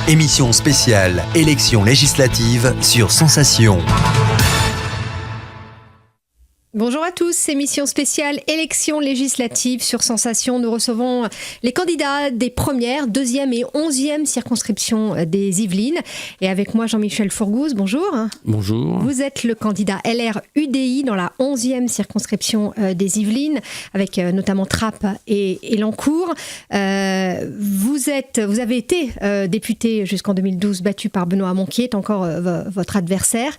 Émission spéciale élections législatives sur Sensation. Bonjour à tous, émission spéciale élections législatives sur Sensation. Nous recevons les candidats des premières, deuxième et 11e circonscriptions des Yvelines. Et avec moi Jean-Michel Fourgouze, bonjour. Bonjour. Vous êtes le candidat LR UDI dans la 11e circonscription des Yvelines, avec notamment Trappes et Elancourt. Vous avez été député jusqu'en 2012, battu par Benoît Hamon, qui est encore votre adversaire.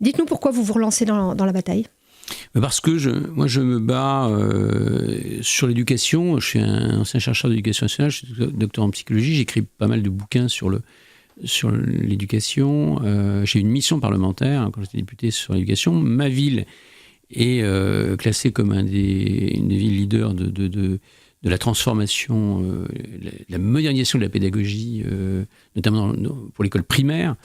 Dites-nous pourquoi vous vous relancez dans la bataille. Parce que je me bats sur l'éducation. Je suis un ancien chercheur d'éducation nationale, je suis docteur en psychologie, j'écris pas mal de bouquins sur l'éducation. J'ai eu une mission parlementaire quand j'étais député sur l'éducation. Ma ville est classée comme une des villes leaders de la transformation, la modernisation de la pédagogie, notamment pour l'école primaire.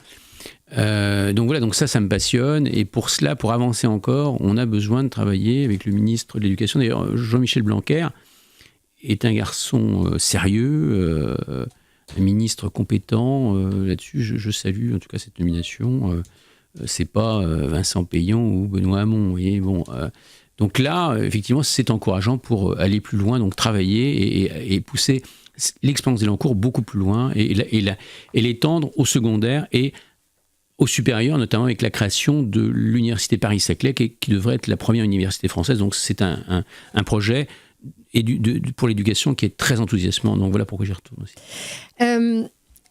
Donc ça me passionne, et pour cela, pour avancer encore, on a besoin de travailler avec le ministre de l'Éducation. D'ailleurs, Jean-Michel Blanquer est un garçon sérieux, un ministre compétent. Là-dessus, je salue en tout cas cette nomination. C'est pas Vincent Payan ou Benoît Hamon. Vous voyez, donc là, effectivement, c'est encourageant pour aller plus loin, donc travailler et pousser l'expérience d'Elancourt beaucoup plus loin et l'étendre au secondaire et au supérieur, notamment avec la création de l'université Paris-Saclay, qui devrait être la première université française. Donc c'est un projet pour l'éducation qui est très enthousiasmant. Donc voilà pourquoi j'y retourne aussi.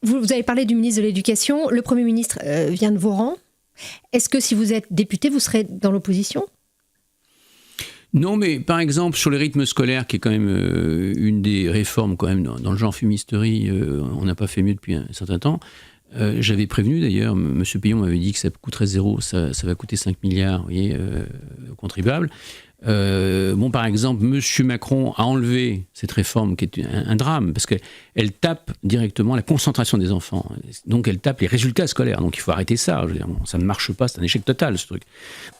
Vous avez parlé du ministre de l'Éducation. Le Premier ministre vient de vos rangs. Est-ce que si vous êtes député, vous serez dans l'opposition ? Non, mais par exemple, sur les rythmes scolaires, qui est quand même une des réformes quand même dans le genre fumisterie, on n'a pas fait mieux depuis un certain temps. J'avais prévenu d'ailleurs, M. Payan m'avait dit que ça coûterait zéro, ça va coûter 5 milliards, vous voyez, aux contribuables. Par exemple, M. Macron a enlevé cette réforme qui est un drame, parce qu'elle tape directement la concentration des enfants. Donc elle tape les résultats scolaires. Donc il faut arrêter ça. Je veux dire, ça ne marche pas, c'est un échec total ce truc.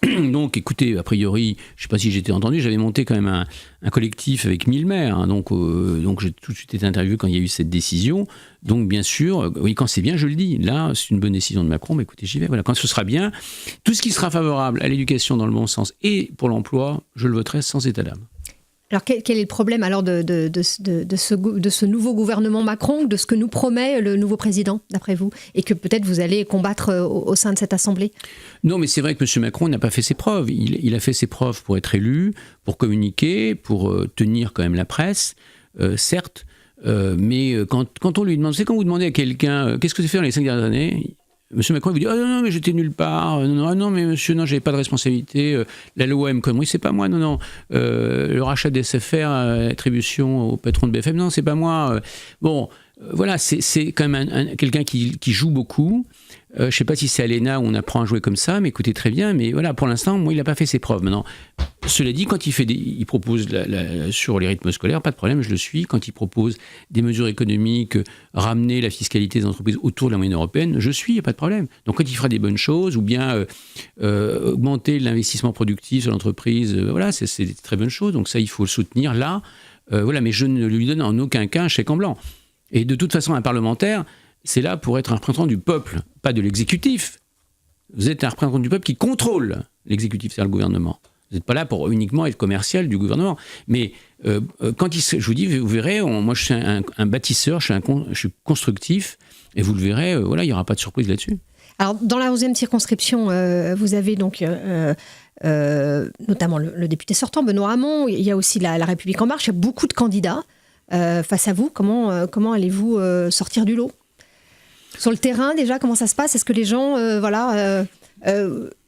Donc écoutez, a priori, je ne sais pas si j'étais entendu, j'avais monté quand même un collectif avec 1000 maires. Hein, donc j'ai tout de suite été interviewé quand il y a eu cette décision. Donc bien sûr, oui, quand c'est bien, je le dis. Là, c'est une bonne décision de Macron, mais écoutez, j'y vais. Voilà, quand ce sera bien, tout ce qui sera favorable à l'éducation dans le bon sens et pour l'emploi, je le voterai sans état d'âme. Alors quel est le problème alors de ce nouveau gouvernement Macron, de ce que nous promet le nouveau président, d'après vous, et que peut-être vous allez combattre au sein de cette Assemblée ? Non, mais c'est vrai que M. Macron n'a pas fait ses preuves. Il a fait ses preuves pour être élu, pour communiquer, pour tenir quand même la presse, certes. Mais quand on lui demande, c'est quand vous demandez à quelqu'un qu'est-ce que vous avez fait dans les 5 dernières années, M. Macron vous dit non mais j'étais nulle part, non mais monsieur non j'avais pas de responsabilité, la loi M comme oui c'est pas moi, non le rachat des SFR, attribution au patron de BFM, non c'est pas moi. Voilà, c'est quand même quelqu'un qui joue beaucoup. Je ne sais pas si c'est à l'ENA où on apprend à jouer comme ça, mais écoutez très bien, mais voilà, pour l'instant, moi, il n'a pas fait ses preuves. Maintenant, cela dit, quand il propose sur les rythmes scolaires, pas de problème, je le suis. Quand il propose des mesures économiques, ramener la fiscalité des entreprises autour de la moyenne européenne, je suis, il n'y a pas de problème. Donc quand il fera des bonnes choses, ou bien augmenter l'investissement productif sur l'entreprise, voilà, c'est des très bonnes choses. Donc ça, il faut le soutenir là. Voilà, mais je ne lui donne en aucun cas un chèque en blanc. Et de toute façon, un parlementaire, c'est là pour être un représentant du peuple, pas de l'exécutif. Vous êtes un représentant du peuple qui contrôle l'exécutif, c'est-à-dire le gouvernement. Vous n'êtes pas là pour uniquement être commercial du gouvernement. Mais quand je vous dis, vous verrez, moi je suis un bâtisseur, je suis constructif, et vous le verrez, voilà, il n'y aura pas de surprise là-dessus. Alors, dans la 11e circonscription, vous avez donc notamment le député sortant, Benoît Hamon, il y a aussi la République En Marche, il y a beaucoup de candidats. Face à vous, comment allez-vous sortir du lot ? Sur le terrain, déjà, comment ça se passe ? Est-ce que les gens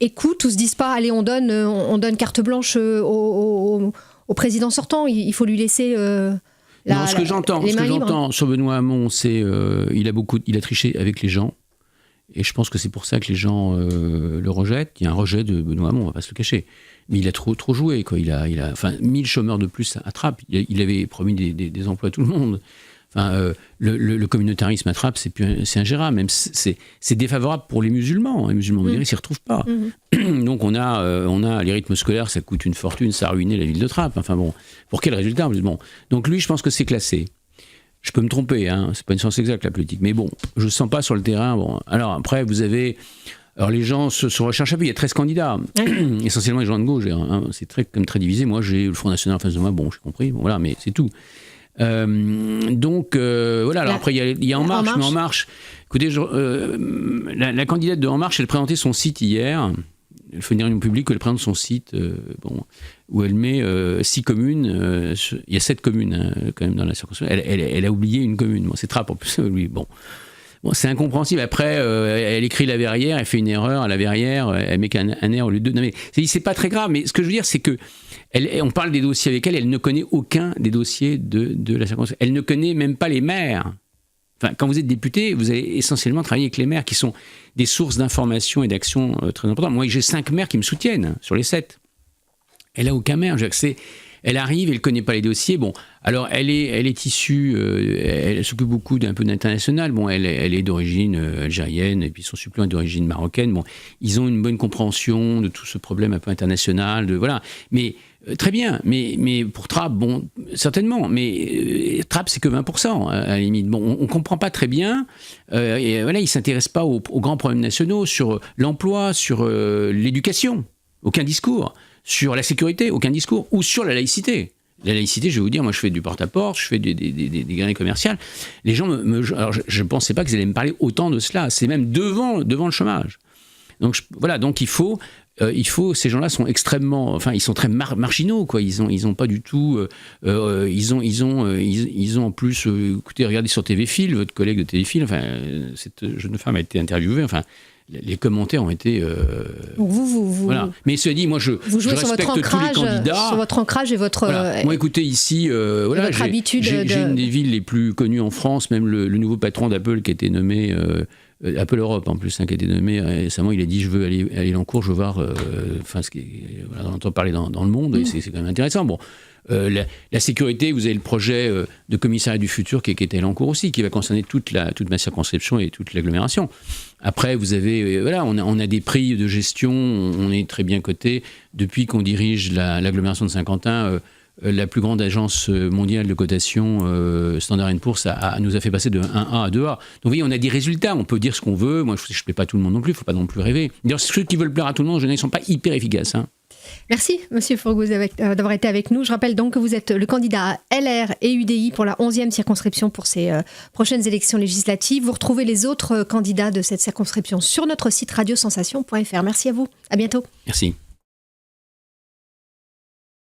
écoutent ou se disent pas, allez, on donne carte blanche au président sortant, il faut lui laisser ce que j'entends sur Benoît Hamon, c'est il a triché avec les gens. Et je pense que c'est pour ça que les gens le rejettent. Il y a un rejet de Benoît Hamon, on ne va pas se le cacher. Mais il a trop joué, quoi. Il a 1000 chômeurs de plus à Trappes. Il avait promis des emplois à tout le monde. Le communautarisme à Trappes, c'est ingérable. Même c'est défavorable pour les musulmans. Les musulmans modérés ne s'y retrouvent pas. Donc on a les rythmes scolaires, ça coûte une fortune, ça a ruiné la ville de Trappes. Pour quel résultat ? Donc lui, je pense que c'est classé. Je peux me tromper, hein, c'est pas une science exacte la politique, mais bon, je ne sens pas sur le terrain. Bon. Alors après, vous avez... Alors les gens se recherchent un peu, il y a 13 candidats, essentiellement les gens de gauche, hein, c'est très divisé. Moi j'ai le Front National en face de moi, bon j'ai compris, bon, voilà, mais c'est tout. Donc voilà, alors après il y a En Marche, mais En Marche, écoutez, la candidate de En Marche, elle présentait son site hier, elle fait une réunion publique où elle présente son site, où elle met 6 communes, il y a 7 communes quand même dans la circonscription, elle a oublié une commune, bon, c'est Trappes en plus, oui, bon. Bon, c'est incompréhensible. Après, elle écrit La Verrière, elle fait une erreur à La Verrière, elle met qu'un R au lieu de 2. Non, mais c'est pas très grave, mais ce que je veux dire, c'est que on parle des dossiers avec elle ne connaît aucun des dossiers de la circonscription. Elle ne connaît même pas les maires. Enfin, quand vous êtes député, vous allez essentiellement travailler avec les maires, qui sont des sources d'information et d'action très importantes. Moi, j'ai 5 maires qui me soutiennent sur les 7. Elle n'a aucun maire. Elle arrive, elle ne connaît pas les dossiers. Bon, alors elle est issue, elle s'occupe beaucoup d'un peu d'international. Bon, elle est d'origine algérienne, et puis son suppléant est d'origine marocaine. Bon, ils ont une bonne compréhension de tout ce problème un peu international. Voilà. Mais très bien. Mais pour Trappes, bon, certainement. Mais Trappes, c'est que 20%, à la limite. Bon, on ne comprend pas très bien. Et voilà, ils ne s'intéressent pas aux grands problèmes nationaux, sur l'emploi, sur l'éducation. Aucun discours. Sur la sécurité, aucun discours, ou sur la laïcité. La laïcité, je vais vous dire, moi je fais du porte-à-porte, je fais des galeries commerciales. Les gens alors je ne pensais pas qu'ils allaient me parler autant de cela. C'est même devant le chômage. Donc voilà, donc il faut, ces gens-là sont extrêmement, enfin ils sont très marginaux, quoi. Ils ont pas du tout, ils ont en plus, écoutez, regardez sur TV Fil, votre collègue de TV Fil, enfin cette jeune femme a été interviewée, enfin. Les commentaires ont été... Donc vous voilà. Mais cela dit, moi, je respecte tous les candidats. Sur votre ancrage et votre... Voilà. Moi, écoutez, ici, voilà, j'ai une des villes les plus connues en France, même le nouveau patron d'Apple qui a été nommé... Apple Europe, en plus, qui a été nommé récemment, il a dit « Je veux aller en cours, je veux voir... » voilà, on entend parler dans le monde, et c'est quand même intéressant. Bon, la sécurité, vous avez le projet de commissariat du futur qui est en cours aussi, qui va concerner toute ma circonscription et toute l'agglomération. Après, vous avez, voilà, on a des prix de gestion, on est très bien coté. Depuis qu'on dirige l'agglomération de Saint-Quentin, la plus grande agence mondiale de cotation, Standard & Poor's, nous a fait passer de 1A à 2A. Donc vous voyez, on a des résultats, on peut dire ce qu'on veut. Moi, je ne plais pas tout le monde non plus, il ne faut pas non plus rêver. D'ailleurs, ceux qui veulent plaire à tout le monde, en général, ils ne sont pas hyper efficaces. Hein. Merci, Monsieur Fourgouze, d'avoir été avec nous. Je rappelle donc que vous êtes le candidat LR et UDI pour la 11e circonscription pour ces prochaines élections législatives. Vous retrouvez les autres candidats de cette circonscription sur notre site radiosensation.fr. Merci à vous. À bientôt. Merci.